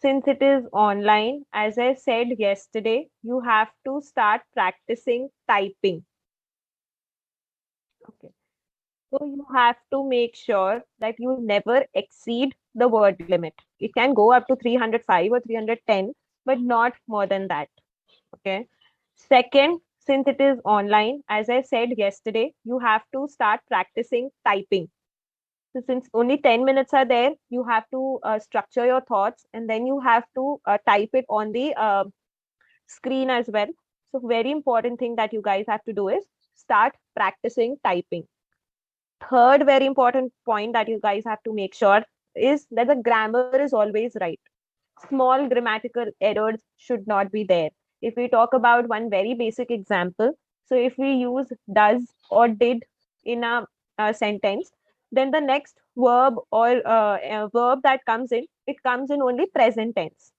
since it is online, as I said yesterday, you have to start practicing typing. Okay. So you have to make sure that you never exceed the word limit. It can go up to 305 or 310, but not more than that. Okay. Second, since it is online, as I said yesterday, you have to start practicing typing. So since only 10 minutes are there, you have to structure your thoughts and then you have to type it on the screen as well. So very important thing that you guys have to do is start practicing typing. Third very important point that you guys have to make sure is that the grammar is always right. Small grammatical errors should not be there. If we talk about one very basic example, so if we use does or did in a sentence, then the next verb or verb that comes in, it comes in only present tense.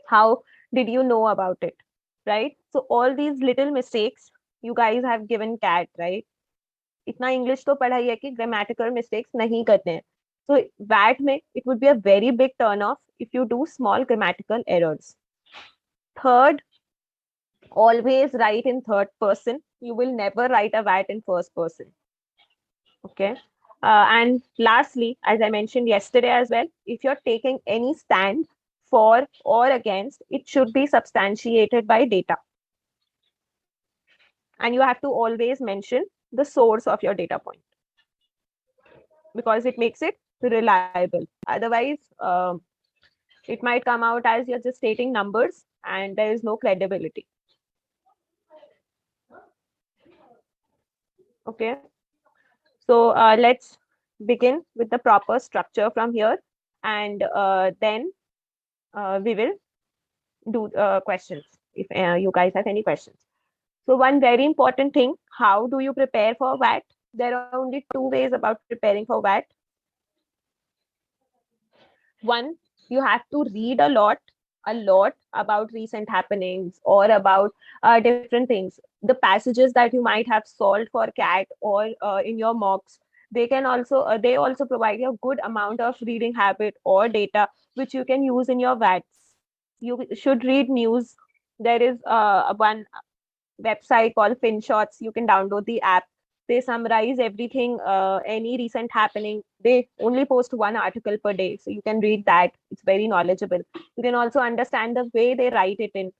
How did you know about it? Right? So all these little mistakes you guys have given cat, right? इतना English तो पढ़ा ही है कि grammatical mistakes नहीं करते हैं. So that में it would be a very big turn off if you do small grammatical errors. Third, always write in third person. You will never write a VAT in first person. Okay. And lastly, as I mentioned yesterday as well, if you're taking any stand for or against, it should be substantiated by data. And you have to always mention the source of your data point because it makes it reliable. Otherwise, it might come out as you're just stating numbers and there is no credibility. Okay. So let's begin with the proper structure from here and then we will do questions if you guys have any questions. So one very important thing, how do you prepare for VAT? There are only two ways about preparing for VAT. One, you have to read a lot about recent happenings or about different things. The passages that you might have solved for CAT or in your mocks, they also provide you a good amount of reading habit or data which you can use in your VATs. You should read news. There is one website called FinShots. You can download the app. They summarize everything, any recent happening. They only post one article per day, so you can read that. It's very knowledgeable. You can also understand the way they write it in.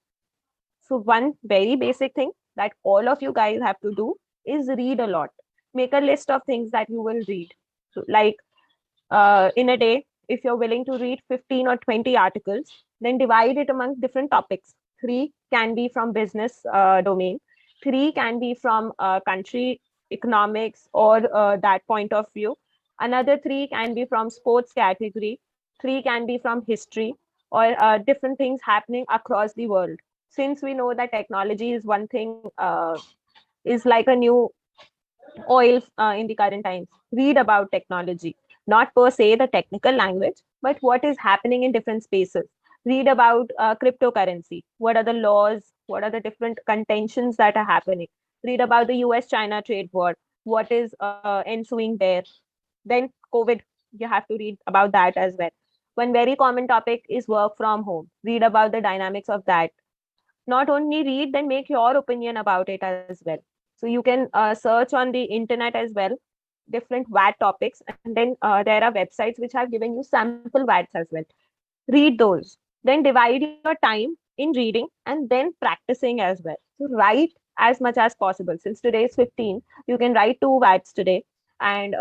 So one very basic thing that all of you guys have to do is read a lot. Make a list of things that you will read. So like in a day, if you're willing to read 15 or 20 articles, then divide it among different topics. Three can be from business domain, three can be from country economics or that point of view. Another three can be from sports category, three can be from history or different things happening across the world. Since we know that technology is one thing, is like a new oil in the current times. Read about technology, not per se the technical language, but what is happening in different spaces. Read about cryptocurrency. What are the laws? What are the different contentions that are happening? Read about the US China trade war. What is ensuing there? Then COVID, you have to read about that as well. One very common topic is work from home. Read about the dynamics of that. Not only read, then make your opinion about it as well. So you can search on the internet as well different VAT topics, and then there are websites which have given you sample VATs as well. Read those, then divide your time in reading and then practicing as well. So write as much as possible. Since today is 15, you can write two VATs today and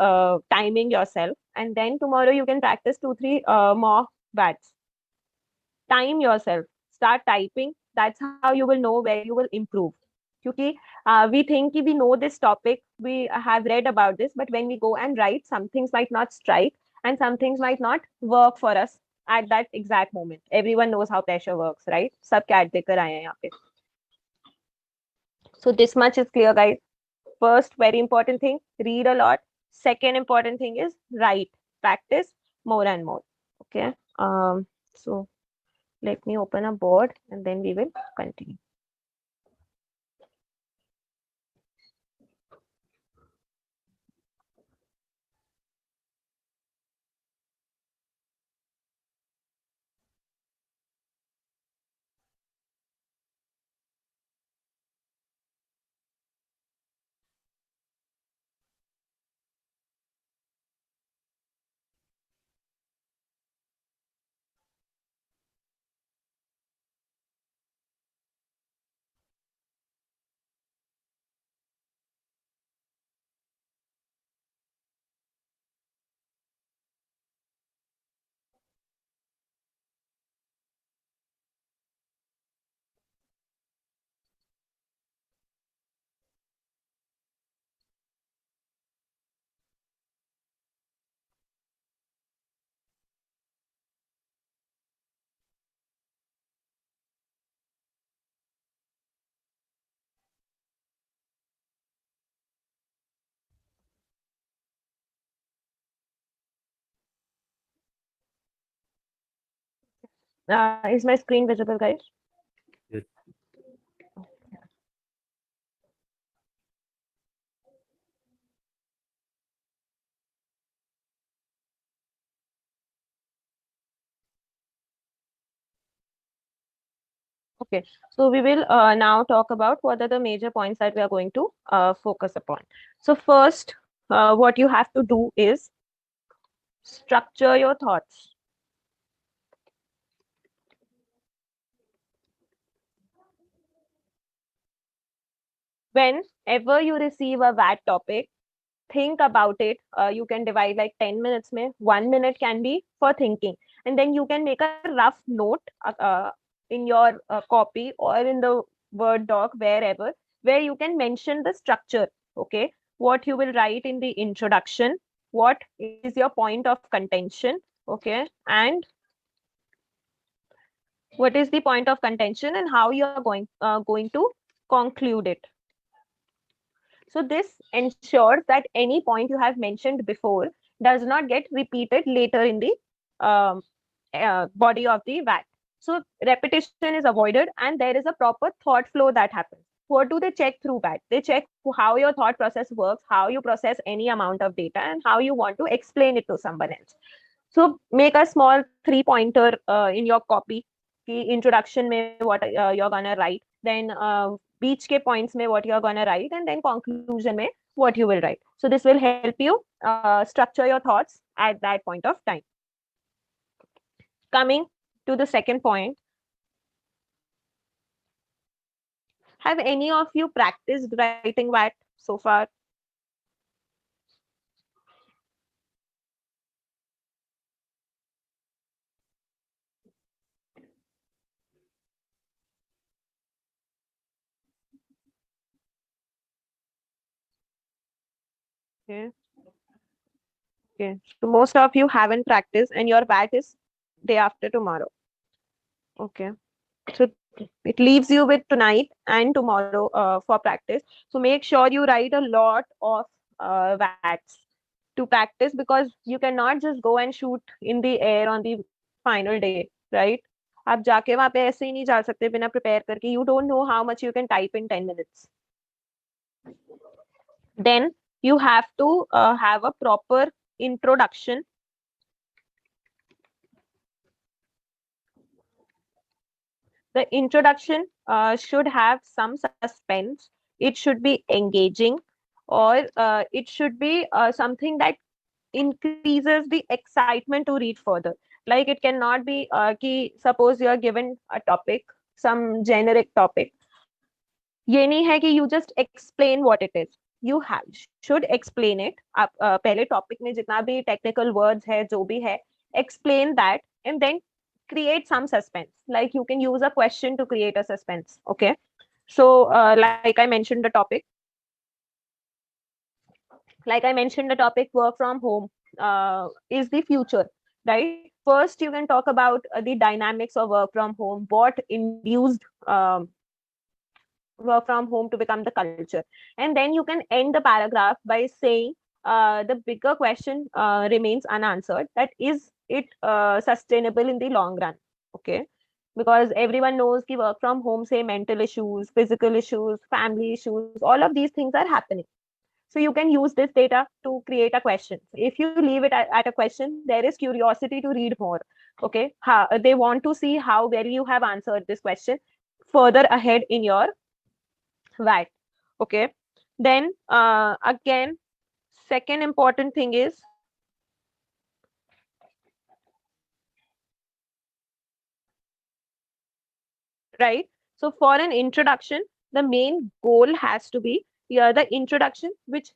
timing yourself, and then tomorrow you can practice two three more VATs. Time yourself, start typing. That's how you will know where you will improve. क्योंकि we think कि we know this topic, we have read about this, but when we go and write, some things might not strike and some things might not work for us at that exact moment. Everyone knows how pressure works, right? सब CAT देकर आए हैं यहाँ पे. So this much is clear, guys. First, very important thing, read a lot. Second important thing is write, practice more and more. Okay. So let me open a board and then we will continue. Is my screen visible, guys? Yes. Okay, so we will now talk about what are the major points that we are going to focus upon. So first, what you have to do is structure your thoughts. Whenever you receive a VAT topic, think about it. You can divide like 10 minutes. Mein 1 minute can be for thinking, and then you can make a rough note in your copy or in the Word doc, wherever, where you can mention the structure. Okay, what you will write in the introduction, what is your point of contention. Okay, and what is the point of contention and how you are going to conclude it. So this ensures that any point you have mentioned before does not get repeated later in the um, body of the VAT. So repetition is avoided and there is a proper thought flow that happens. What do they check through VAT? They check how your thought process works, how you process any amount of data, and how you want to explain it to someone else. So make a small three pointer in your copy कि introduction में what you're gonna write, then बीच के points में what you're gonna write, and then conclusion में what you will write. So this will help you structure your thoughts at that point of time. Coming to the second point, have any of you practiced writing VAT so far? Okay. Okay. So most of you haven't practiced, and your VAT is day after tomorrow. Okay. So it leaves you with tonight and tomorrow for practice. So make sure you write a lot of VATs to practice, because you cannot just go and shoot in the air on the final day, right? आप जाके वहां पे ऐसे ही नहीं जा सकते बिना prepare करके. You don't know how much you can type in 10 minutes. Then you have to have a proper introduction. The introduction should have some suspense. It should be engaging, or it should be something that increases the excitement to read further. Like it cannot be ki, suppose you are given a topic, some generic topic. ये नहीं है कि you just explain what it is. You have should explain it. आप पहले topic में जितना भी technical words है, जो भी है, explain that, and then create some suspense. Like you can use a question to create a suspense. Okay. So, like I mentioned the topic, work from home is the future, right? First, you can talk about the dynamics of work from home, what induced work from home to become the culture. And then you can end the paragraph by saying the bigger question remains unanswered, that is it sustainable in the long run. Okay, because everyone knows ki work from home say mental issues, physical issues, family issues, all of these things are happening. So you can use this data to create a question. If you leave it at a question, there is curiosity to read more. Okay, they want to see how well you have answered this question further ahead in your VAT. Okay, then again, second important thing is, right? So for an introduction, the main goal has to be here the introduction, which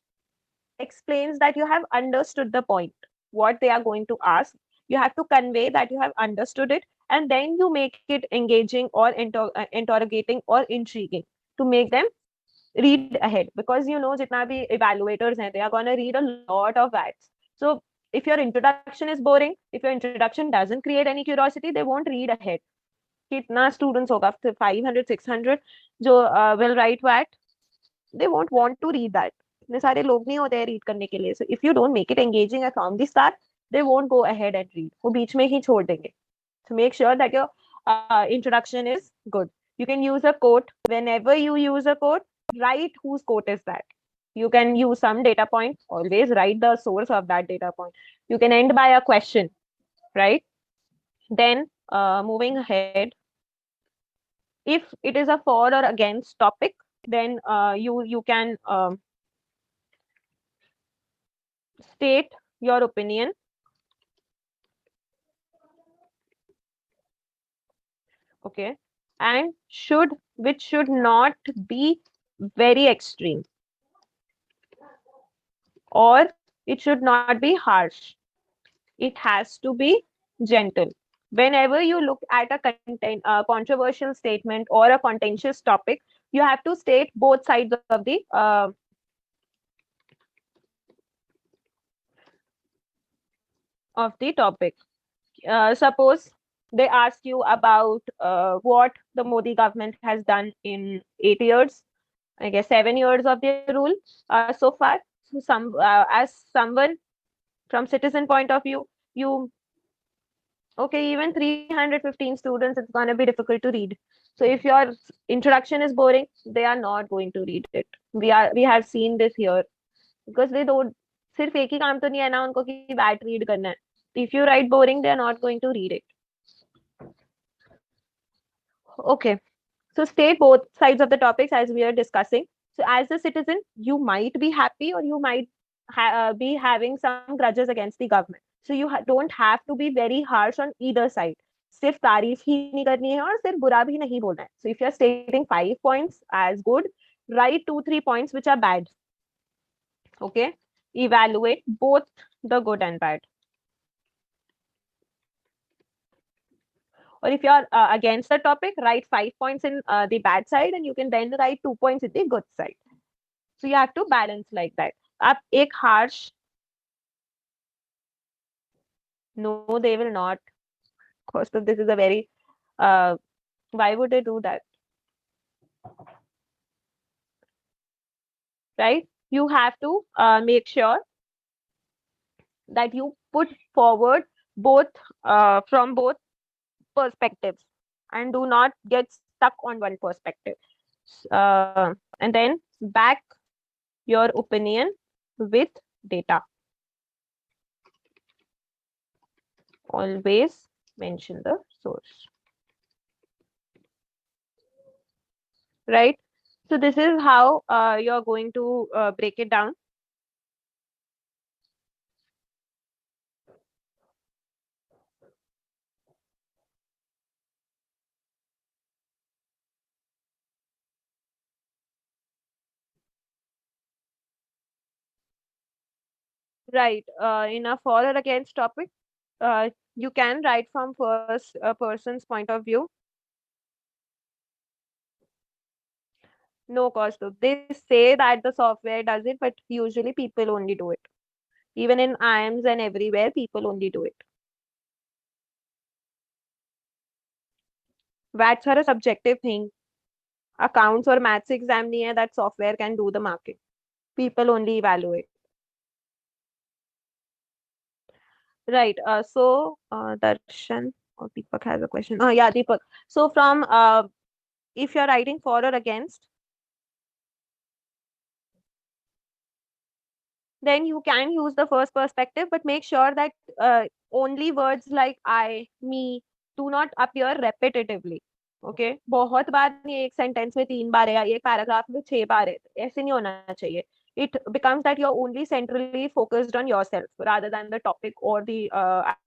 explains that you have understood the point, what they are going to ask. You have to convey that you have understood it, and then you make it engaging or interrogating or intriguing to make them read ahead. Because you know, jitna bhi evaluators hain, they are going to read a lot of ads. So if your introduction is boring, if your introduction doesn't create any curiosity, they won't read ahead. कितना students होगा, 500 600 जो will write that, they won't want to read that. इतने सारे लोग नहीं होते हैं read करने के लिए. So if you don't make it engaging from the start, they won't go ahead and read. वो बीच में ही छोड़ देंगे. So make sure that your introduction is good. You can use a quote. Whenever you use a quote, write whose quote is that. You can use some data point. Always write the source of that data point. You can end by a question, right? Then moving ahead, if it is a for or against topic, then you can state your opinion. Okay, and should which should not be very extreme, or it should not be harsh. It has to be gentle. Whenever you look at a controversial statement or a contentious topic, you have to state both sides of the topic. Suppose they ask you about what the Modi government has done in 8 years, I guess 7 years of their rule so far. So as someone from citizen point of view, you okay, even 315 students, it's going to be difficult to read. So if your introduction is boring, they are not going to read it. We have seen this here because they don't. सिर्फ एक ही काम तो नहीं है ना उनको कि bat read करना है. If you write boring, they are not going to read it. Okay, so state both sides of the topics as we are discussing. So as a citizen, you might be happy or you might be having some grudges against the government. So you don't have to be very harsh on either side. सिर्फ तारीफ ही नहीं करनी है और सिर्फ बुरा भी नहीं बोलना है. So if you are stating 5 points as good, write 2-3 points which are bad. Okay, evaluate both the good and bad. Or if you are against the topic, write 5 points in the bad side and you can then write 2 points in the good side. So you have to balance like that. Up एक harsh, no, they will not. Cost of this is a very why would they do that? Right? You have to make sure that you put forward both from both perspectives and do not get stuck on one perspective. And then back your opinion with data. Always mention the source. Right? So this is how you're going to break it down. Right. In a for or against topic, you can write from first person's point of view. No cost. They say that the software does it, but usually people only do it. Even in IIMs and everywhere, people only do it. VATs are a subjective thing. Accounts or maths exam nahi hai that software can do the marking. People only evaluate. Right. Darshan or Deepak has a question. Oh, yeah, Deepak. So from if you're writing for or against, then you can use the first perspective, but make sure that only words like I, me do not appear repetitively. Okay, बहुत बार नहीं, एक sentence में 3 बार है या एक paragraph में 6 बार है, ऐसे नहीं होना चाहिए. It becomes that you're only centrally focused on yourself rather than the topic or the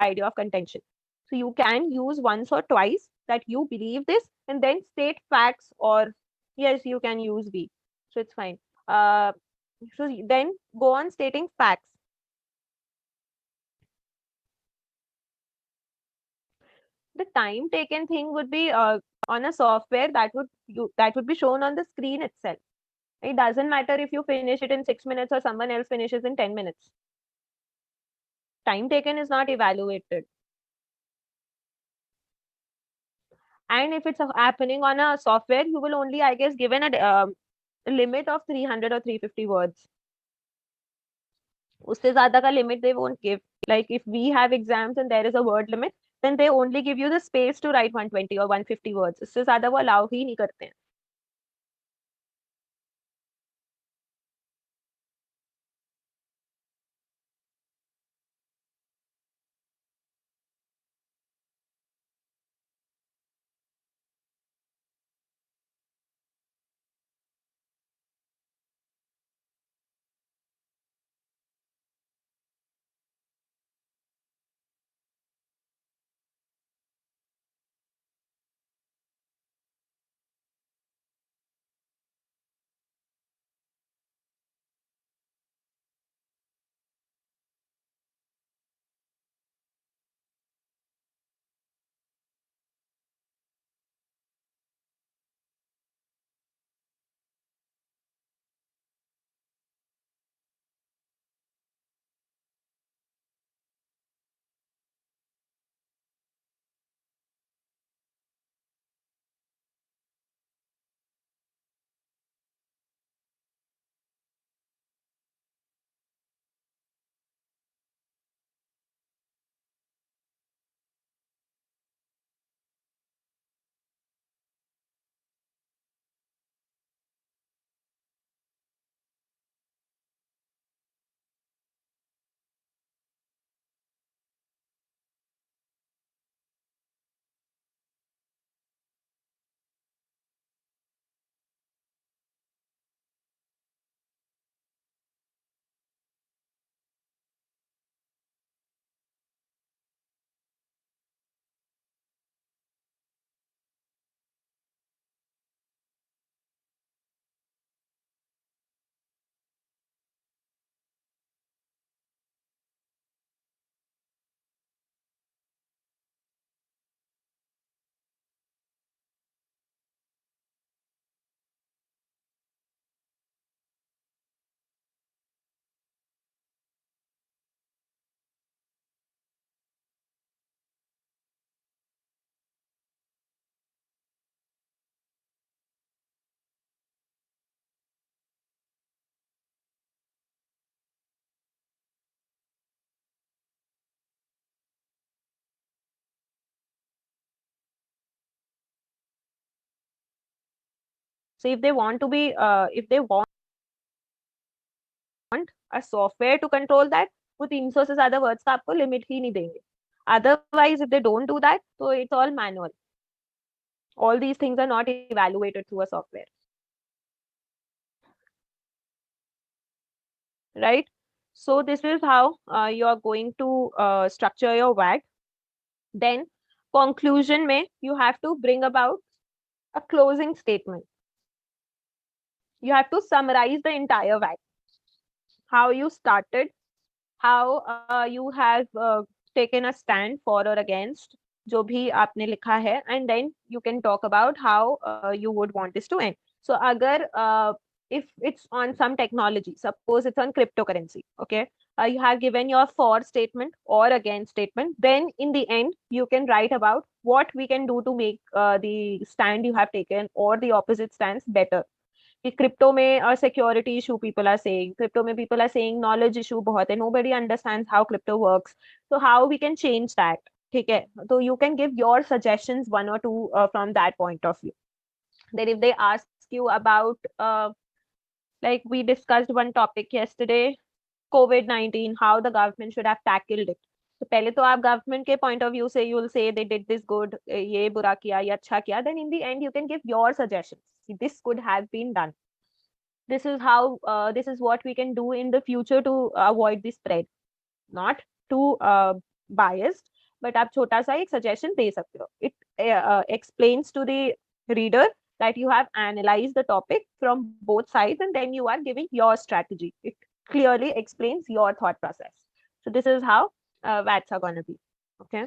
idea of contention. So you can use once or twice that you believe this and then state facts, or yes, you can use we. So it's fine. So then go on stating facts. The time taken thing would be on a software that would be shown on the screen itself. It doesn't matter if you finish it in 6 minutes or someone else finishes in 10 minutes. Time taken is not evaluated. And if it's happening on a software, you will only, I guess, given a limit of 300 or 350 words. उससे ज़्यादा का limit they won't give. Like if we have exams and there is a word limit, then they only give you the space to write 120 or 150 words. इससे ज्यादा वो allow ही नहीं करते हैं. So if they want a software to control that, वो 300 से ज्यादा words का आपको limit ही नहीं देंगे. Otherwise, if they don't do that, so it's all manual. All these things are not evaluated through a software, right? So this is how you are going to structure your WAG. Then conclusion में you have to bring about a closing statement. You have to summarize the entire WAG. How you started, how you have taken a stand for or against जो भी आपने लिखा है, and then you can talk about how you would want this to end. So अगर if it's on some technology, suppose it's on cryptocurrency, okay, you have given your for statement or against statement, then in the end you can write about what we can do to make the stand you have taken or the opposite stance better. कि crypto में security issue people are saying, crypto में people are saying knowledge issue बहुत है, nobody understands how crypto works, so how we can change that. ठीक है, तो you can give your suggestions, one or two from that point of view. Then if they ask you about like we discussed one topic yesterday, COVID-19, how the government should have tackled it. तो पहले तो आप government के point of view से you will say they did this good, ये बुरा किया, ये अच्छा किया, then in the end you can give your suggestions, this could have been done, this is how this is what we can do in the future to avoid the spread. Not too biased, but आप छोटा सा एक suggestion दे सकते हो. It explains to the reader that you have analyzed the topic from both sides and then you are giving your strategy. It clearly explains your thought process. So this is how VATs are going to be. Okay.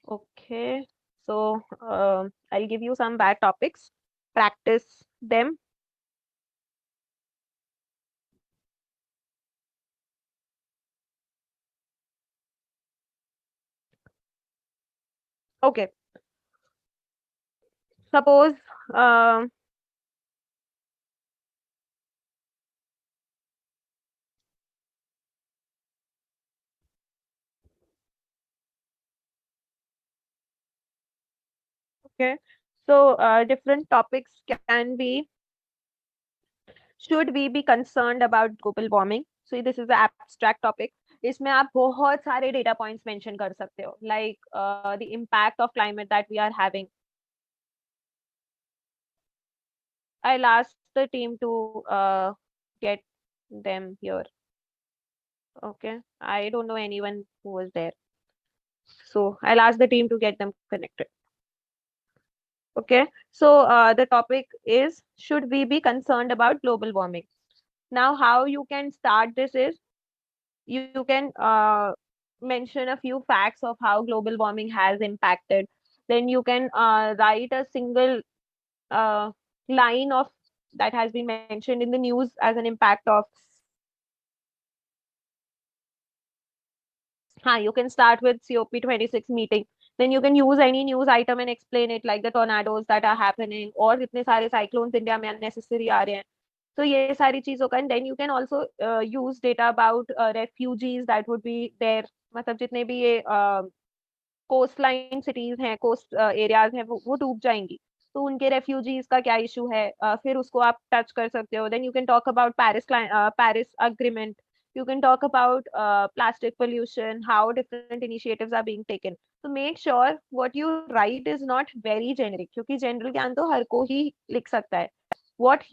Okay. So I'll give you some bad topics. Practice them. Okay. Suppose um Okay, so different topics can be: should we be concerned about global warming? So this is the abstract topic. इसमें आप बहुत सारे data points mention कर सकते हो, like the impact of climate that we are having. I'll ask the team to get them here. Okay, I don't know anyone who was there, so I'll ask the team to get them connected. Okay, so the topic is: should we be concerned about global warming? Now, how you can start this is, you can mention a few facts of how global warming has impacted. Then you can write a single uh, line of that has been mentioned in the news as an impact of. You can start with COP26 meeting. Then you can use any news item and explain it, like the tornadoes that are happening, और इतने सारे cyclones India में unnecessary आ रहे हैं. तो ये सारी चीजों का. And then you can also use data about refugees that would be there. मतलब जितने भी ये कोस्ट लाइन सिटीज हैं, कोस्ट एरियाज हैं, वो डूब जाएंगी. तो उनके रेफ्यूजीज का क्या इशू है, फिर उसको आप टच कर सकते हो. Then you can talk about Paris agreement. You can talk about plastic pollution, how different initiatives are being taken. So make sure what you write is not very generic, क्योंकि general ज्ञान तो हर को ही लिख सकता है. What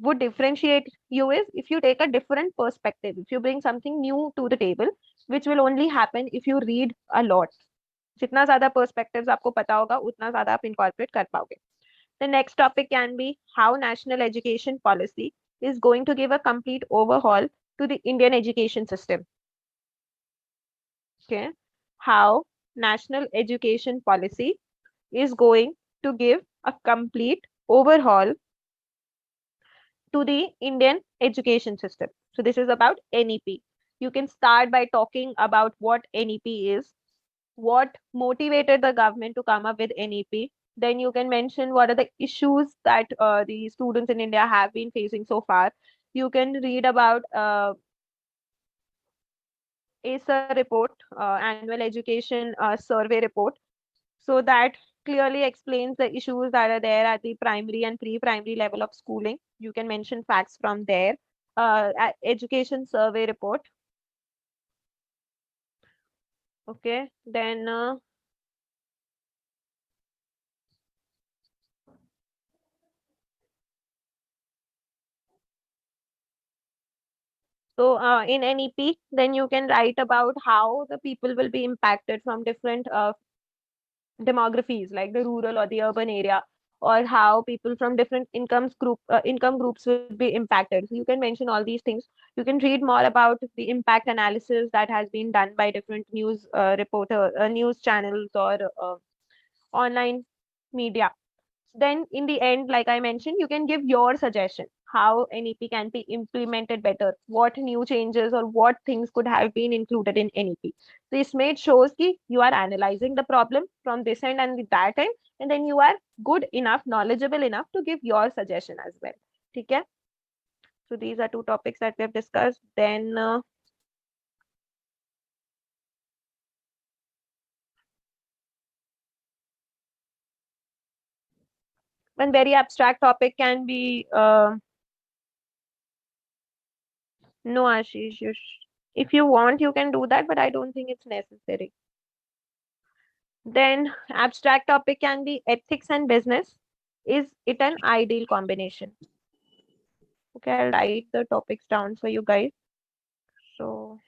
would differentiate you is if you take a different perspective, if you bring something new to the table, which will only happen if you read a lot. जितना ज्यादा perspectives आपको पता होगा, उतना ज्यादा आप इनकॉर्पोरेट कर पाओगे. The next topic can be: how national education policy is going to give a complete overhaul to the Indian education system. Okay, how national education policy is going to give a complete overhaul to the Indian education system. So this is about NEP. You can start by talking about what NEP is, what motivated the government to come up with NEP. Then you can mention what are the issues that the students in India have been facing so far. You can read about ASER report, annual education survey report, so that clearly explains the issues that are there at the primary and pre-primary level of schooling. You can mention facts from there. Education survey report. Okay, then so in NEP, then you can write about how the people will be impacted from different demographies, like the rural or the urban area, or how people from different income groups will be impacted. So you can mention all these things. You can read more about the impact analysis that has been done by different news channels, or online media. Then in the end, like I mentioned, you can give your suggestion how NEP can be implemented better, what new changes or what things could have been included in NEP. This made shows that you are analyzing the problem from this end and that end, and then you are good enough, knowledgeable enough to give your suggestion as well. Okay, so these are two topics that we have discussed. Then one very abstract topic can be no, Ashish, if you want, you can do that, but I don't think it's necessary. Then abstract topic can be ethics and business. Is it an ideal combination? Okay, I'll write the topics down for you guys. So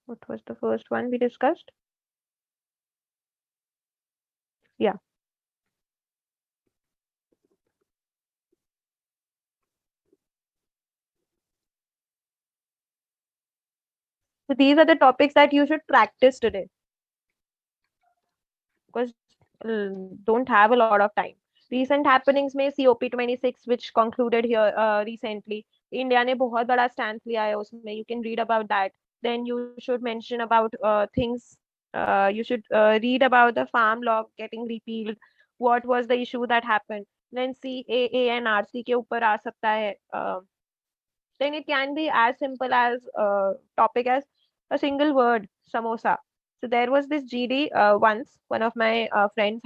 what was the first one we discussed? Yeah. So these are the topics that you should practice today, because don't have a lot of time. Recent happenings में COP26 which concluded here recently. India ने बहुत बड़ा stance लिया है उसमें. You can read about that. Then you should mention about things. You should read about the farm law getting repealed. What was the issue that happened? Then CAA and RC के ऊपर आ सकता है. Then it can be as simple as topic as a single word, samosa. So there was this GD once one of my friends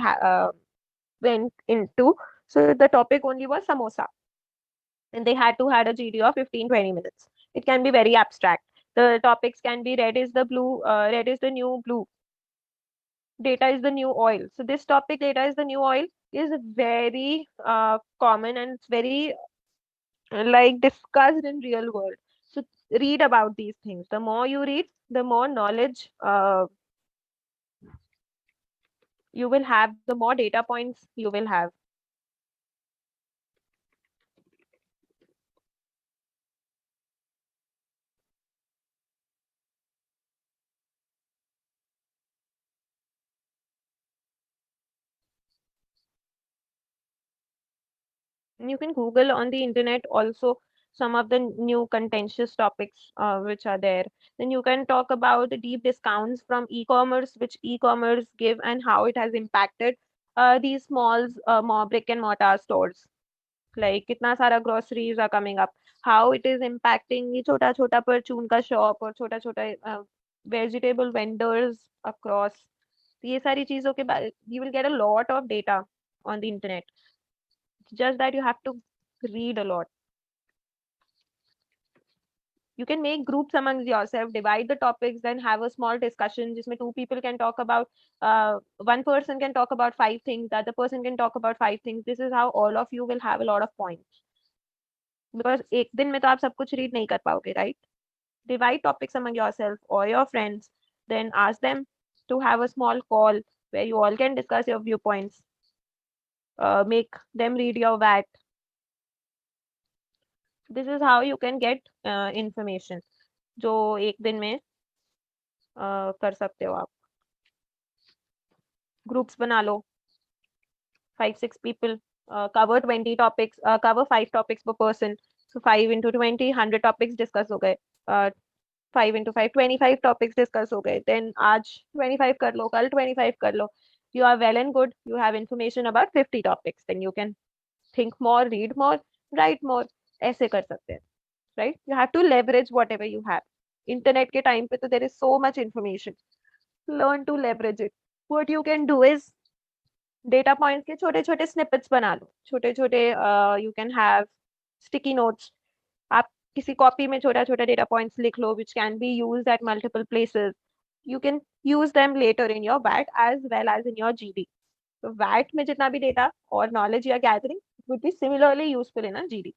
went into. So the topic only was samosa, and they had to had a GD of 15-20 minutes. It can be very abstract. The topics can be red is the new blue, data is the new oil. So this topic, data is the new oil, is very common, and it's very like discussed in real world. So read about these things. The more you read, the more knowledge you will have, the more data points you will have. And you can Google on the internet also some of the new contentious topics which are there. Then you can talk about the deep discounts from e-commerce, which e-commerce give and how it has impacted these small more brick and mortar stores. Like कितना सारा groceries are coming up, how it is impacting ये छोटा छोटा परचून का shop और छोटा छोटा vegetable vendors across. ये सारी चीजों के बारे you will get a lot of data on the internet. It's just that you have to read a lot. You can make groups amongst yourself, divide the topics, then have a small discussion जिसमें two people can talk about one person can talk about five things, the other person can talk about five things. This is how all of you will have a lot of points, because एक दिन में तो आप सब कुछ read नहीं कर पाओगे, right? Divide topics among yourself or your friends, then ask them to have a small call where you all can discuss your viewpoints. Make them read your VAT. This is how you can get information जो एक दिन में कर सकते हो आप. Groups बना लो, 5-6 people, cover 20 topics, cover 5 topics per person. So 5 into 20, 100 topics discuss हो गए. 5 into 5, 25 topics discuss हो गए. Then आज 25 कर लो, कल 25 कर लो. You are well and good. You have information about 50 topics. Then you can think more, read more, write more. ऐसे कर सकते हैं, right? You have to leverage whatever you have. Internet के time पे तो there is so much information. Learn to leverage it. What you can do is data points के छोटे छोटे स्निपेट्स बना लो, छोटे छोटे you can have sticky notes. आप किसी कॉपी में छोटा छोटा डेटा पॉइंट्स लिख लो which can be used at multiple places. You can use them later in your वैट as well as in your GD. तो वैट में जितना भी डेटा और knowledge you are gathering would be similarly useful in a GD.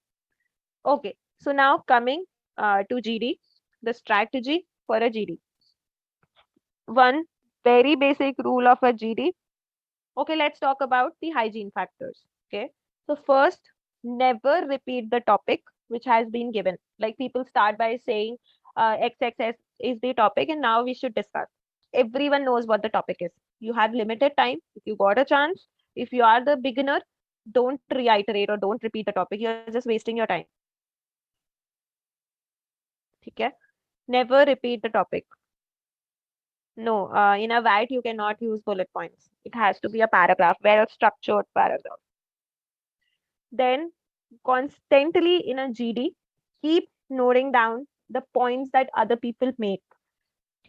Okay, so now coming to GD, the strategy for a GD. One very basic rule of a GD. Okay, let's talk about the hygiene factors. Okay, so first, never repeat the topic which has been given. Like people start by saying XXS is the topic and now we should discuss. Everyone knows what the topic is. You have limited time. If you got a chance, if you are the beginner, don't reiterate or don't repeat the topic. You're just wasting your time. Okay? Never repeat the topic. No, in a WAT, you cannot use bullet points. It has to be a paragraph, well structured paragraph. Then constantly in a GD, keep noting down the points that other people make.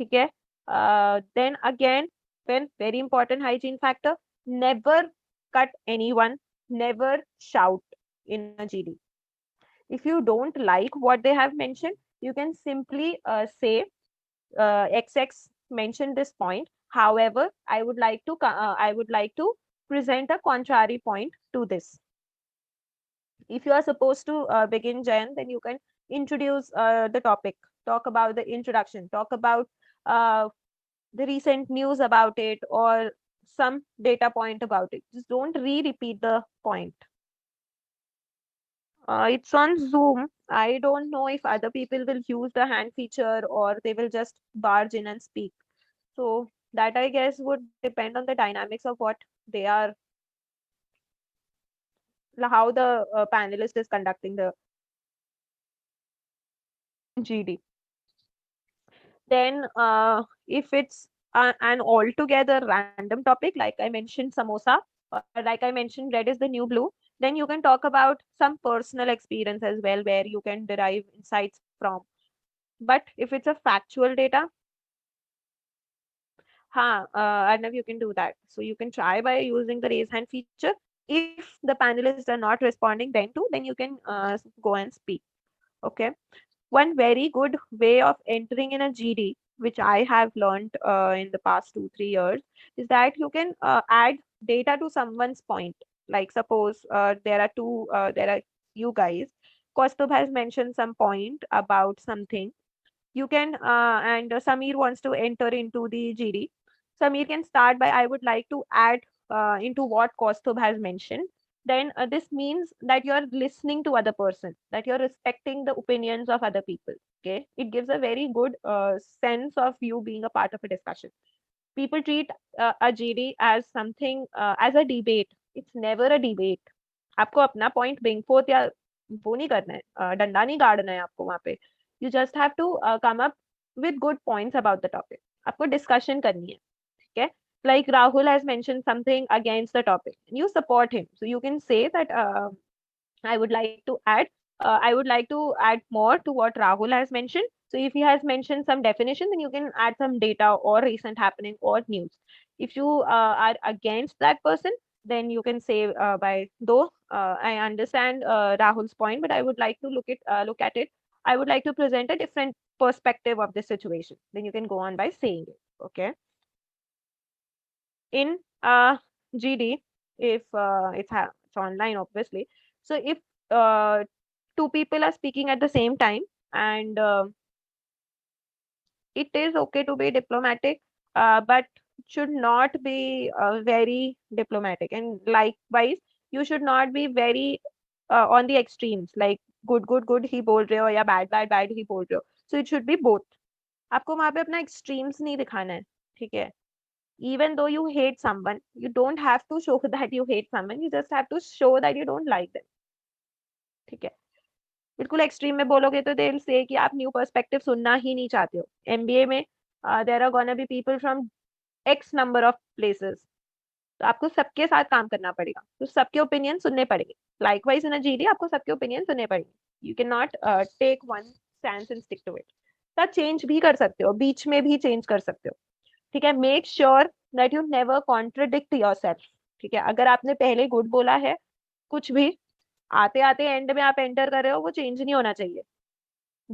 Okay. Then again, when very important hygiene factor, never cut anyone, never shout in a GD. If you don't like what they have mentioned, you can simply say XX mentioned this point. However, I would like to present a contrary point to this. If you are supposed to begin, Jayan, then you can introduce the topic, talk about the introduction, talk about uh, the recent news about it or some data point about it. Just don't repeat the point. It's on Zoom. I don't know if other people will use the hand feature or they will just barge in and speak. So that I guess would depend on the dynamics of what they are, how the panelist is conducting the GD. Then if it's an altogether random topic, like I mentioned samosa, or like I mentioned red is the new blue, then you can talk about some personal experience as well where you can derive insights from. But if it's a factual data, Arnav, you can do that. So you can try by using the raise hand feature. If the panelists are not responding, then you can go and speak. Okay. One very good way of entering in a GD, which I have learned in the past 2, 3 years, is that you can add data to someone's point. Like suppose there are you guys. Kostub has mentioned some point about something. You can and Samir wants to enter into the GD. Samir can start by I would like to add into what Kostub has mentioned. Then this means that you're listening to other person, that you're respecting the opinions of other people. Okay, it gives a very good sense of you being a part of a discussion. People treat a GD as something as a debate. It's never a debate. आपको अपना point bring fourth या वो नहीं करना है डंडा नहीं गाड़ना है आपको वहां पे you just have to come up with good points about the topic आपको डिस्कशन करनी है ठीक है like Rahul has mentioned something against the topic you support him so you can say that I would like to add I would like to add more to what Rahul has mentioned. So if he has mentioned some definition, then you can add some data or recent happening or news. If you are against that person, then you can say by though I understand Rahul's point, but I would like to look at it. I would like to present a different perspective of this situation. Then you can go on by saying it. Okay. In GD, if it's online, obviously. So if uh, two people are speaking at the same time and it is okay to be diplomatic, but should not be very diplomatic. And likewise, you should not be very on the extremes, like good ही बोल रहे हो या bad ही बोल रहे हो. So it should be both. आपको वहां पे अपना extremes नहीं दिखाना है, ठीक है? Even though you hate someone, you don't have to show that you hate someone. You just have to show that you don't like them. ठीक है बिल्कुल एक्सट्रीम में बोलोगे तो दे विल से कि आप न्यू पर्सपेक्टिव सुनना ही नहीं चाहते हो एमबीए में there are gonna be people from x number of places तो आपको सबके साथ काम करना पड़ेगा तो सबके ओपिनियन सुनने पड़ेंगे लाइकवाइज इन अ जीडी आपको सबके ओपिनियन सुनने पड़ेंगे you can not take one stand and stick to it तो चेंज भी कर सकते हो बीच में भी चेंज कर सकते हो ठीक है make sure that you never contradict your self ठीक है अगर आपने पहले गुड बोला है कुछ भी आते आते एंड में आप एंटर कर रहे हो वो चेंज नहीं होना चाहिए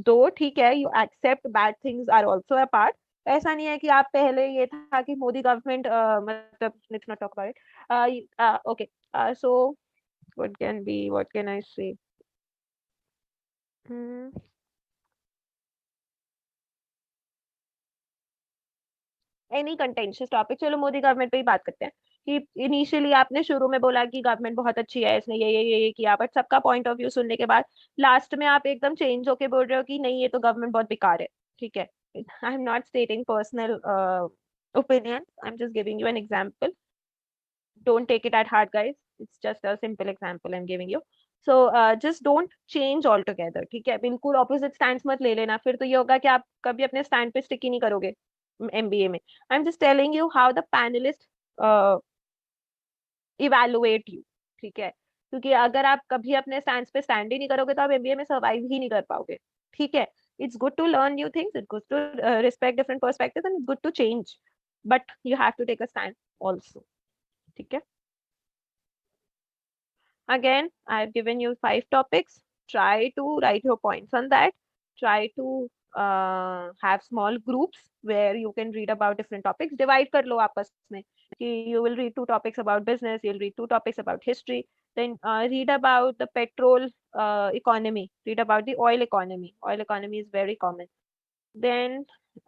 दो ठीक है you accept bad things are also a part ऐसा नहीं है कि आप पहले ये था कि मोदी गवर्नमेंट मतलब let's not talk about it okay so what can I say any contentious topic चलो मोदी गवर्नमेंट पे ही बात करते हैं कि इनिशियली आपने शुरू में बोला कि गवर्नमेंट बहुत अच्छी है इसने ये किया बट सबका पॉइंट ऑफ व्यू सुनने के बाद लास्ट में आप एकदम चेंज होके बोल रहे हो कि नहीं ये तो गवर्नमेंट बहुत बेकार है ठीक है I am not स्टेटिंग personal opinion I'm just giving you an example don't take it at heart guys it's just a simple example I'm giving you so just don't change altogether ठीक है बिल्कुल opposite stands मत ले लेना फिर तो ये होगा कि आप कभी अपने stand पे stick ही नहीं करोगे MBA में I'm just telling you how the panelists uh, evaluate you ठीक है क्योंकि अगर आप कभी अपने स्टैंड पे स्टैंड ही नहीं करोगे तो आप एमबीए में सर्वाइव ही नहीं कर पाओगे ठीक है it's good to learn new things it's good to respect different perspectives and it's good to change but you have to take a stand also ठीक है again I've given you 5 topics try to write your points on that try to have small groups where you can read about different topics divide कर लो आपस में कि you will read 2 topics about business you'll read 2 topics about history then read about the petrol economy read about the oil economy is very common then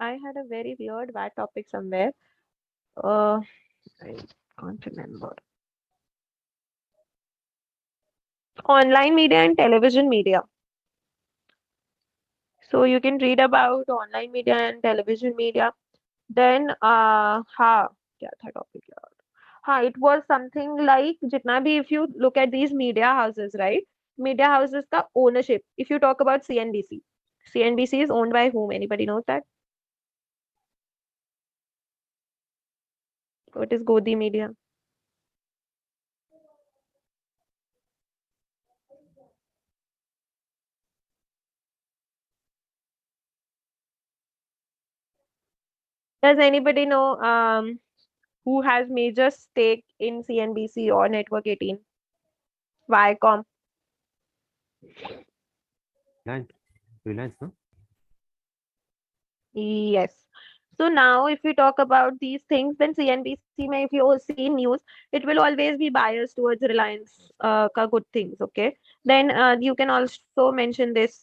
I had a very weird bad topic somewhere I can't remember online media and television media so you can read about online media and television media then हाँ क्या था topic यार हाँ it was something like जितना भी if you look at these media houses right media houses का ownership if you talk about CNBC is owned by whom anybody knows that what is Godi Media Does anybody know who has major stake in CNBC or Network 18? Viacom. Reliance, no? Yes. So now, if we talk about these things, then CNBC, may if you see news, it will always be biased towards Reliance ka good things. Okay. Then you can also mention this,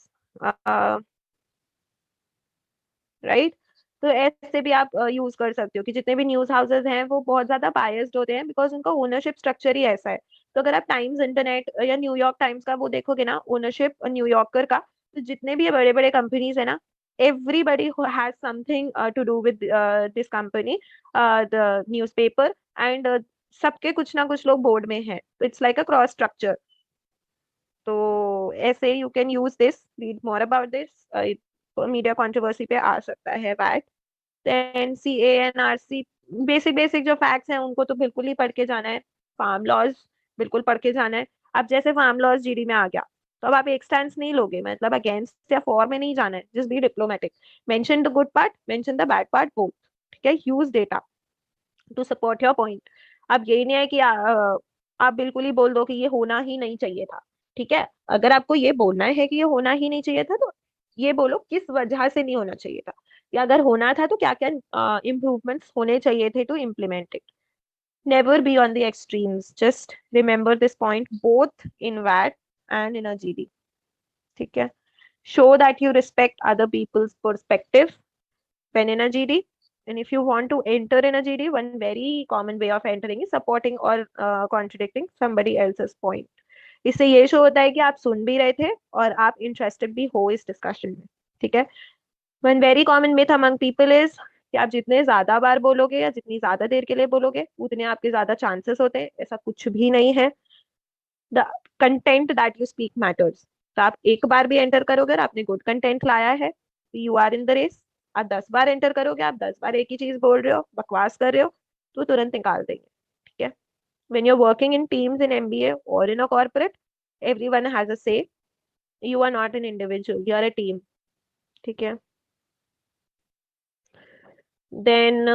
right. तो ऐसे भी आप use कर सकते हो कि जितने भी न्यूज हाउसेज हैं वो बहुत ज्यादा बायस्ड होते हैं बिकॉज उनका ओनरशिप स्ट्रक्चर ही ऐसा है. तो अगर आप टाइम्स इंटरनेट या न्यूयॉर्क टाइम्स का वो देखोगे ना ओनरशिप न्यूयॉर्कर का, तो जितने भी बड़े बड़े कंपनीज है ना, everybody who has something to do with this company, the newspaper, and सबके कुछ ना कुछ लोग बोर्ड में है, तो it's like a cross structure. तो ऐसे you can use this, read more about this. Media controversy पे आ सकता है बात. देन CANRC, बेसिक बेसिक जो फैक्ट्स हैं उनको तो बिल्कुल ही पढ़ के जाना है. फार्म लॉज बिल्कुल पढ़ के जाना है. अब जैसे फार्म लॉज जीडी में आ गया, तो अब आप एक स्टैंड नहीं लोगे, मतलब अगेंस्ट या फॉर में नहीं जाना है, just be diplomatic. Mention the good part, mention the bad part both. ठीक है, use data to support your point. अब यही नहीं है कि आप बिल्कुल ही बोल दो कि ये होना ही नहीं चाहिए था. ठीक है, अगर आपको ये बोलना है कि ये होना ही नहीं चाहिए था, तो ये बोलो किस वजह से नहीं होना चाहिए था, या अगर होना था तो क्या क्या इम्प्रूवमेंट्स होने चाहिए थे to implement it. Never be on the extremes, just remember this point both in वैट एंड इन अ जीडी. ठीक है. Show that you respect other people's perspective when in a GD. And if you want to enter in a GD, one very common way of entering is supporting or contradicting somebody else's point. इससे ये show होता है कि आप सुन भी रहे थे और आप इंटरेस्टेड भी हो इस डिस्कशन में. ठीक है. One very common myth among people is कि आप जितने ज्यादा बार बोलोगे या जितनी ज्यादा देर के लिए बोलोगे उतने आपके ज्यादा चांसेस होते हैं. ऐसा कुछ भी नहीं है. The content that you speak matters. तो आप एक बार भी एंटर करोगे और आपने गुड कंटेंट लाया है, you are in the race. आप 10 बार एंटर करोगे, आप 10 बार एक ही चीज बोल रहे हो, बकवास कर रहे हो, तो तुरंत निकाल देंगे. ठीक है. when you're working in teams in MBA or in a corporate, everyone has a say. You are not an individual, you are a team. ठीक है. Then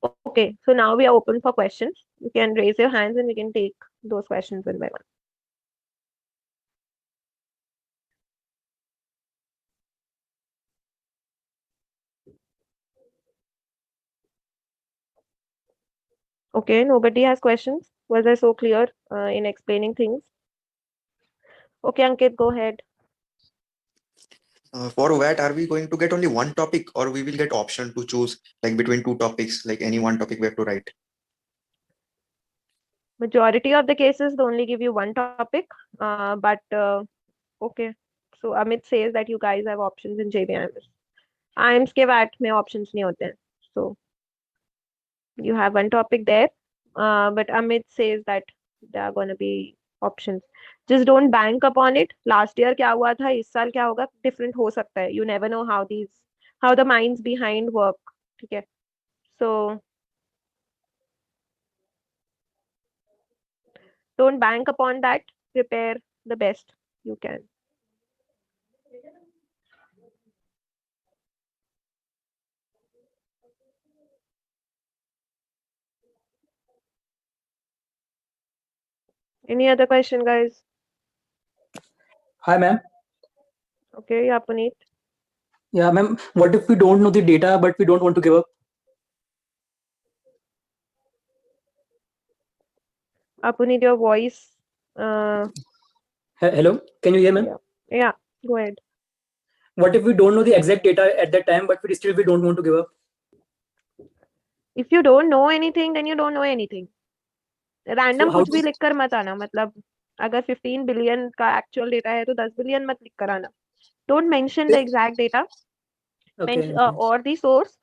okay, so now we are open for questions. You can raise your hands and we can take those questions one by one. Okay, nobody has questions. Was I so clear in explaining things? Okay, Ankit, go ahead. For VAT, are we going to get only one topic, or we will get option to choose like between two topics, like any one topic we have to write? Majority of the cases they only give you one topic, but okay. So Amit says that you guys have options in jbims. IIMS के VAT में options नहीं होते हैं. So you have one topic there, but Amit says that there are gonna be options. Just don't bank upon it. Last year क्या हुआ था, इस साल क्या होगा, different हो सकता है. You never know how the minds behind work. ठीक है. So don't bank upon that. Prepare the best you can. Any other question, guys? Hi, ma'am. Okay, yeah, Puneet. Yeah, ma'am. What if we don't know the data, but we don't want to give up? Puneet, your voice. Hello, can you hear, ma'am? Yeah, yeah. Go ahead. What if we don't know the exact data at that time, but we don't want to give up? If you don't know anything, then you don't know anything. So random how कुछ भी to? लिख कर मत आना. मतलब अगर 15 billion का actual data है तो 10 बिलियन मत लिख कर आना. Don't mention the exact data. Okay. और the source.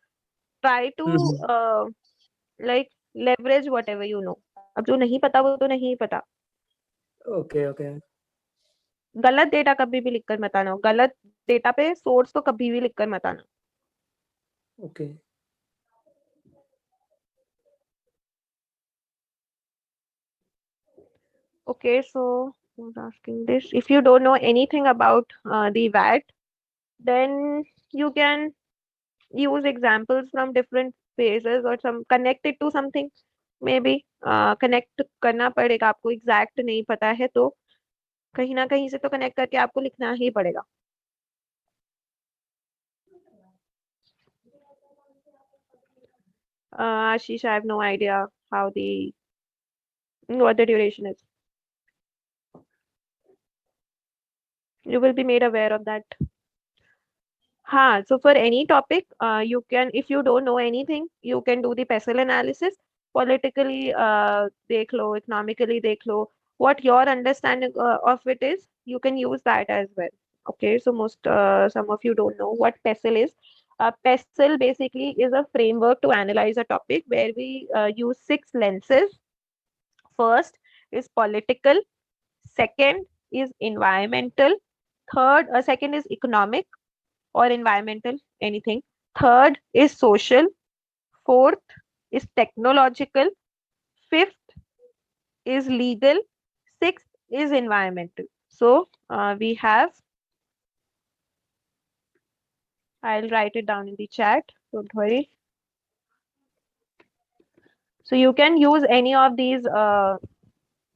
Try to Mm-hmm. Like leverage whatever you know. अब जो नहीं पता वो तो नहीं पता. Okay. Okay. गलत डेटा कभी भी लिख कर मत आना. गलत डेटा पे सोर्स तो कभी भी लिख कर मत आना. Okay. Okay, so who's asking this? If you don't know anything about the VAT, then you can use examples from different phases or some connect it to something, maybe connect करना पड़ेगा आपको, एग्जैक्ट नहीं पता है तो कहीं ना कहीं से तो कनेक्ट करके आपको लिखना ही पड़ेगा. Ashish, I have no idea how the what the duration is. You will be made aware of that. हाँ, so for any topic, you can, if you don't know anything, you can do the pestle analysis. Politically, देख लो, economically देख लो, what your understanding of it is, you can use that as well. Okay, so some of you don't know what pestle is. Pestle basically is a framework to analyze a topic where we use 6 lenses. First is political, second is environmental, second is economic or environmental, anything. Third is social. Fourth is technological. Fifth is legal. Sixth is environmental. So we have, I'll write it down in the chat. Don't worry. So you can use any of these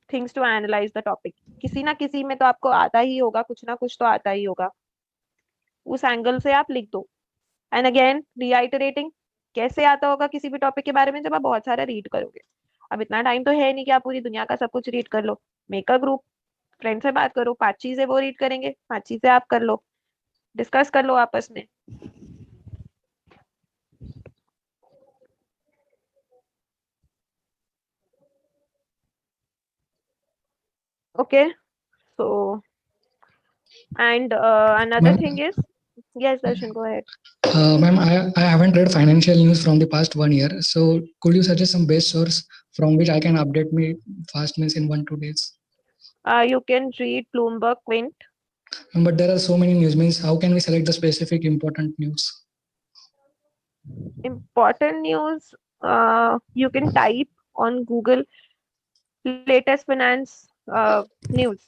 things to analyze the topic. किसी ना किसी में तो आपको आता ही होगा, कुछ ना कुछ तो आता ही होगा. उस एंगल से आप लिख दो. एंड अगेन रीआइटरेटिंग, कैसे आता होगा किसी भी टॉपिक के बारे में, जब आप बहुत सारा रीड करोगे. अब इतना टाइम तो है नहीं कि आप पूरी दुनिया का सब कुछ रीड कर लो. मेक अ ग्रुप, फ्रेंड से बात करो, 5 चीजें वो रीड करेंगे, 5 चीजें आप कर लो, डिस्कस कर लो आपस में. Okay, so and another Ma'am, thing is, yes Darshan, go ahead. ma'am, I haven't read financial news from the past 1 year. So could you suggest some best source from which I can update me fast means in 1 2 days? You can read Bloomberg Quint. But there are so many news means how can we select the specific important news? Important news, you can type on Google latest finance news,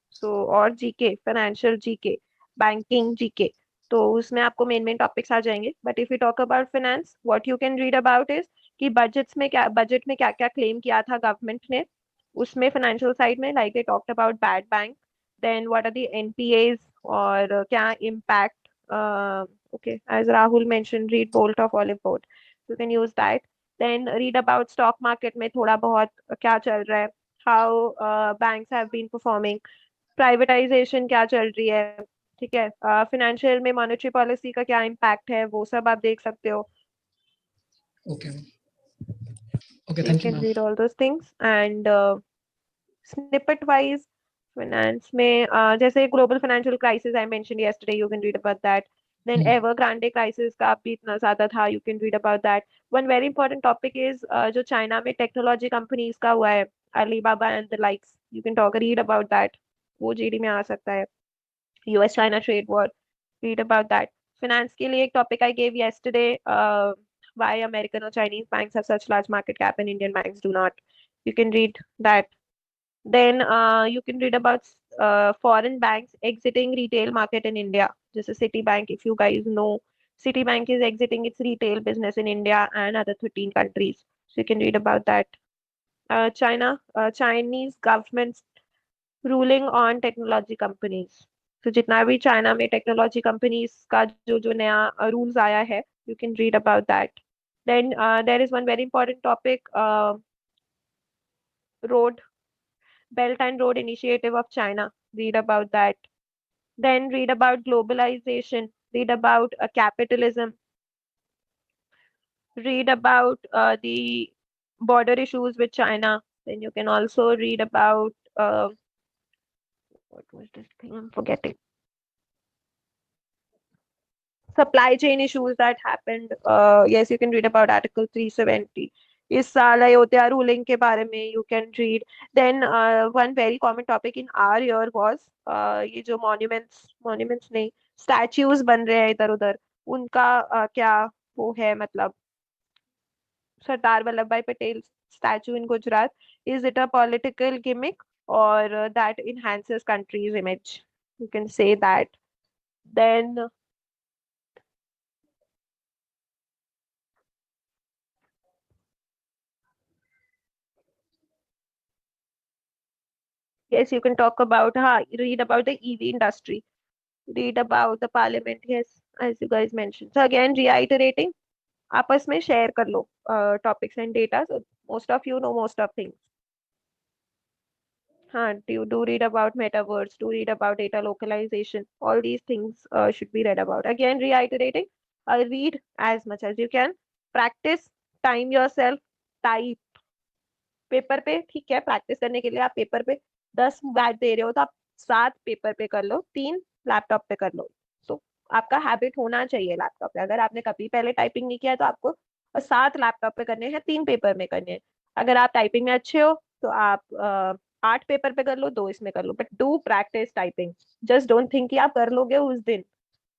so और GK, financial GK, banking GK, तो उसमें आपको main topics आ जाएंगे. But if you talk about finance, what you can read about is कि budget में क्या क्या क्लेम किया था गवर्नमेंट ने, उसमें फाइनेंशियल साइड में like they talked about bad bank, then what are the NPAs और क्या impact. Okay, as Rahul mention, read bolt of olive board, you can use that. Then read about stock market में थोड़ा बहुत क्या चल रहा है, how banks have been performing, privatisation क्या चल रही है, ठीक है, फाइनेंशियल में मॉनेटरी पॉलिसी का क्या इम्पैक्ट है, वो सब आप देख सकते हो. Okay. Okay, You thank you, can ma'am. read all those things. And snippet wise, finance में जैसे global financial crisis I mentioned yesterday, you can read about that. Then Evergrande crisis का भी इतना ज्यादा था, you can read about that. One very important topic is जो China में technology companies का हुआ है, Alibaba and the likes, you can read about that. वो जीडी में आ सकता है. US China trade war, read about that. Finance के लिए एक topic I gave yesterday, why American or Chinese banks have such large market cap and Indian banks do not. You can read that. Then you can read about foreign banks exiting retail market in India. Just a Citibank, if you guys know, Citibank is exiting its retail business in India and other 13 countries. So you can read about that. Chinese government's ruling on technology companies. So जितना भी China में technology companies का जो जो नया rules आया है, you can read about that. Then there is one very important topic, road Belt and Road Initiative of China. Read about that. Then read about globalization. Read about capitalism. Read about the border issues with China. Then you can also read about what was this thing? I'm forgetting. Supply chain issues that happened. Yes, you can read about Article 370. इस साल Ayodhya ruling के बारे में you can read. Then one very common topic in our year was ये जो monuments नहीं, statues बन रहे हैं इधर उधर, उनका क्या वो है, मतलब सरदार वल्लभ भाई Patel statue in Gujarat, is it a political gimmick or that enhances country's image? You can say that. Then Yes, you can talk about, read about the EV industry, read about the parliament. Yes, as you guys mentioned. So again, reiterating, आपस में share कर लो topics and data. So most of you know most of things. You do read about metaverse, do read about data localization. All these things should be read about. Again, reiterating, read as much as you can. Practice, time yourself, type. Paper पे ठीक है, practice करने के लिए आप paper पे 10 bat दे रहे हो तो आप 7 पेपर पे कर लो, 3 लैपटॉप पे कर लो. तो आपका हैबिट होना चाहिए लैपटॉप पे. अगर आपने कभी पहले टाइपिंग नहीं किया है तो आपको 7 लैपटॉप पे करने हैं, 3 पेपर में करने हैं. अगर आप टाइपिंग में अच्छे हो तो आप 8 पेपर पे कर लो, 2 इसमें कर लो. But do practice typing. Just don't think कि आप कर लोगे उस दिन.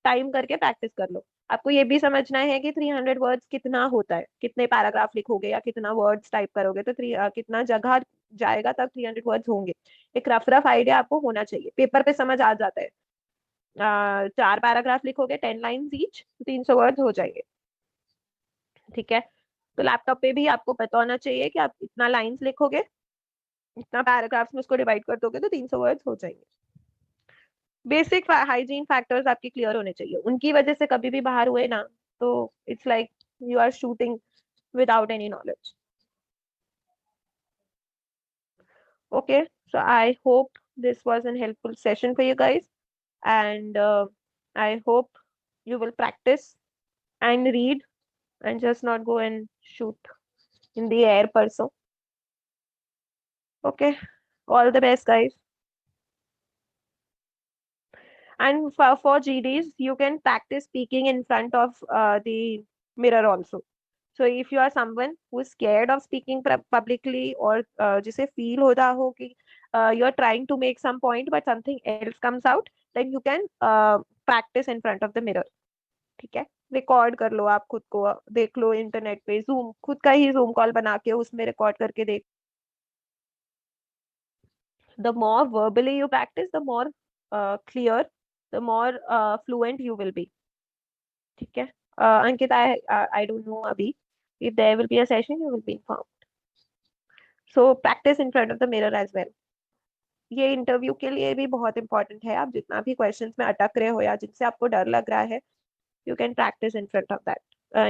टाइम करके प्रैक्टिस कर लो. आपको ये भी समझना है कि 300 वर्ड्स कितना होता है, कितने पैराग्राफ लिखोगे या कितना वर्ड्स टाइप करोगे तो कितना जगह जाएगा, तब 300 वर्ड्स होंगे. एक रफ रफ आइडिया आपको होना चाहिए. पेपर पे समझ आ जाता है. 4 पैराग्राफ लिखोगे, 10 लाइन्स ईच, 300 वर्ड्स हो जाएंगे. ठीक है. तो लैपटॉप पे भी आपको पता होना चाहिए कि आप इतना लाइन्स लिखोगे, इतना पैराग्राफ्स में उसको डिवाइड कर दोगे तो 300 वर्ड्स हो जाएंगे. बेसिक हाइजीन फैक्टर्स आपके क्लियर होने चाहिए. उनकी वजह से कभी भी बाहर हुए ना तो it's like you are shooting without any knowledge. Okay, so I hope this was a helpful session for you guys, and I hope you will practice and read and just not go and shoot in the air person. Okay, all the best, guys. And for GDs, you can practice speaking in front of the mirror also. So if you are someone who is scared of speaking publicly, or जिसे feel होता हो कि you are trying to make some point but something else comes out, then you can practice in front of the mirror. ठीक है. Record कर लो, आप खुद को देख लो इंटरनेट पे, जूम खुद का ही जूम कॉल बना के उसमें रिकॉर्ड करके देख. The more verbally you practice, the more clear, the more fluent you will be. ठीक है. Ankit, I don't know अभी. If there will be a session, you will be informed. So practice in front of the mirror as well. ये interview के लिए भी बहुत important है. आप जितना भी क्वेश्चंस में अटक रहे हो या जिनसे आपको डर लग रहा है, you can practice in front of that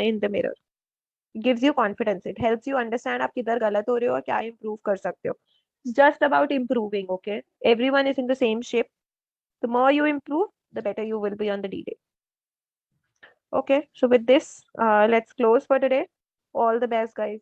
in the mirror. Gives you confidence. It helps you understand आप किधर गलत हो रहे हो और क्या improve कर सकते हो. It's just about improving, okay? Everyone is in the same shape. The more you improve, the better you will be on the D-Day. Okay, so with this, let's close for today. All the best, guys.